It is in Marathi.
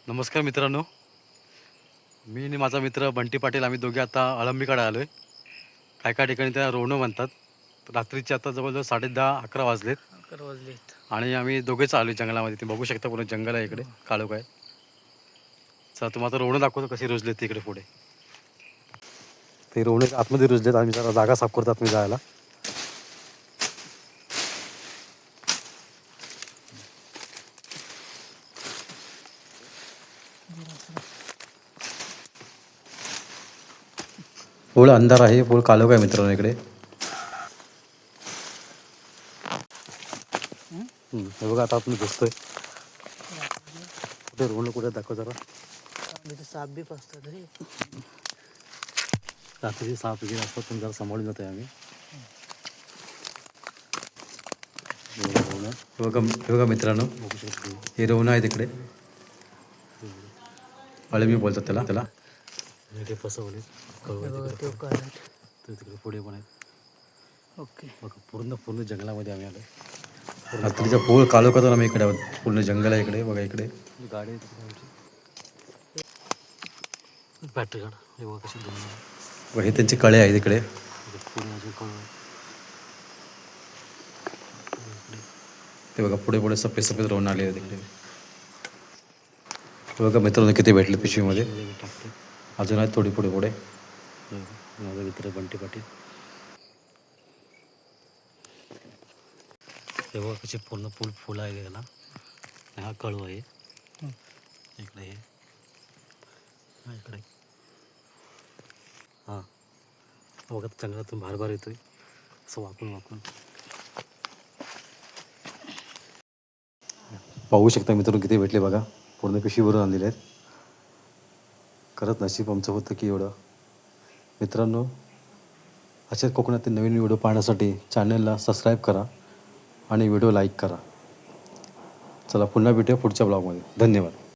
नमस्कार मित्रांनो, मी आणि माझा मित्र बंटी पाटील आम्ही दोघे आता अळंबीकडे आलो आहे. काय काय ठिकाणी त्या रोणं म्हणतात. रात्रीचे आता जवळजवळ 10:30-11 वाजलेत 11 वाजलेत. आणि आम्ही दोघेच आलो जंगलामध्ये. ते बघू शकता पूर्ण जंगल आहे इकडे, काळोख आहे. चला तुम्हाला आता रोणं दाखवतो कशी रुजलेत तिकडे पुढे. ते रोवणे आतमध्ये रुजलेत. आम्ही जरा जागा साफ करतो आतमध्ये जायला. पूर्ण अंधार आहे, पूर्ण काळोख आहे मित्रांनो इकडे. हे बघा आता आपण दिसतोय कुठे रोवणं कुठे दाखव जरा. तिथे साप बी असतात रे. रात्रीचे साप वगैरे असतात पण जरा सांभाळून जातोय आम्ही. हे बघा मित्रांनो, हे रोवणं आहे तिकडे. अळंबी बोलतात त्याला. ते फसवले तिकडे पुढे पण आहेत. ओके. बघा पूर्ण जंगलामध्ये आम्ही आलो. रात्रीचा पूर्ण काळोखातून आम्ही इकडे आहोत. पूर्ण जंगल आहे इकडे. बघा इकडे गाडी आहे तिकडे आमची. बॅटरी गाड हे बघा कशी दोन. हे त्यांचे कळे आहेत इकडे. ते बघा पुढे सफेद रोवणं आले आहे तिकडे. बघा मित्रांनो किती भेटले पिशवीमध्ये. अजून आहेत थोडी पुढे. माझा मित्र बंटी पाटील. हे बघा कसे पूर्ण फुलं आहे त्याला. हा कळू आहे इकडे. हे हा इकडे. हां बघा जंगलातून भारभार येतोय असं वाकून. पाहू शकता मित्रांनो किती भेटले बघा. पूर्ण पिशवीवरून आणलेले आहेत. खरंच नशीब आमचं होतं की एवढं. मित्रांनो अशाच कोकणातील नवीन व्हिडिओ पाहण्यासाठी चॅनलला सबस्क्राईब करा आणि व्हिडिओ लाईक करा. चला पुन्हा भेटूया पुढच्या ब्लॉगमध्ये. धन्यवाद.